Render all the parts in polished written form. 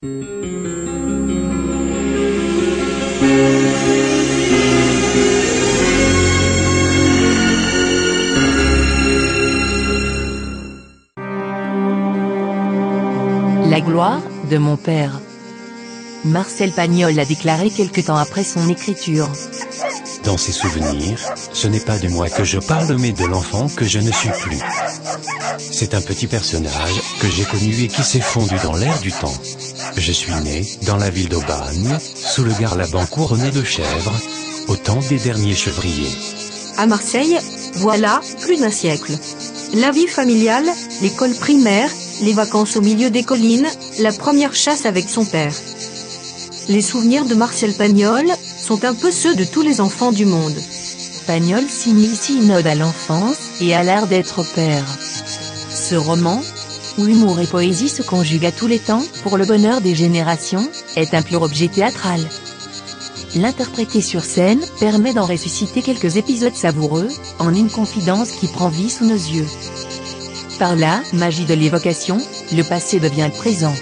La gloire de mon père. Marcel Pagnol a déclaré quelque temps après son écriture. Dans ses souvenirs, ce n'est pas de moi que je parle mais de l'enfant que je ne suis plus. C'est un petit personnage que j'ai connu et qui s'est fondu dans l'air du temps. Je suis né dans la ville d'Aubagne, sous le Garlaban couronné de chèvres, au temps des derniers chevriers. À Marseille, voilà plus d'un siècle. La vie familiale, l'école primaire, les vacances au milieu des collines, la première chasse avec son père. Les souvenirs de Marcel Pagnol sont un peu ceux de tous les enfants du monde. Pagnol signe ici une ode à l'enfance et à l'art d'être père. Ce roman, où humour et poésie se conjuguent à tous les temps, pour le bonheur des générations, est un pur objet théâtral. L'interpréter sur scène permet d'en ressusciter quelques épisodes savoureux, en une confidence qui prend vie sous nos yeux. Par la magie de l'évocation, le passé devient le présent.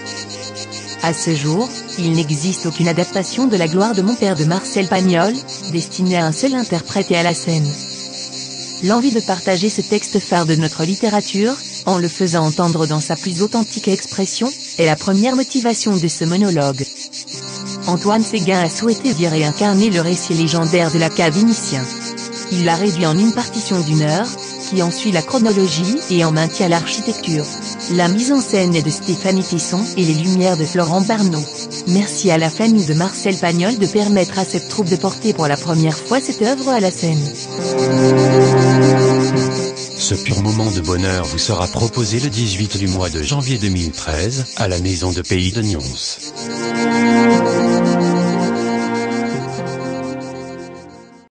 À ce jour, il n'existe aucune adaptation de La gloire de mon père de Marcel Pagnol, destinée à un seul interprète et à la scène. L'envie de partager ce texte phare de notre littérature, en le faisant entendre dans sa plus authentique expression, est la première motivation de ce monologue. Antoine Séguin a souhaité y réincarner le récit légendaire de la cave Vénitien. Il l'a réduit en une partition d'1 heure, qui en suit la chronologie et en maintient l'architecture. La mise en scène est de Stéphanie Tesson et les lumières de Florent Barneau. Merci à la famille de Marcel Pagnol de permettre à cette troupe de porter pour la première fois cette œuvre à la scène. Ce pur moment de bonheur vous sera proposé le 18 du mois de janvier 2013, à la maison de Pays de Nyons.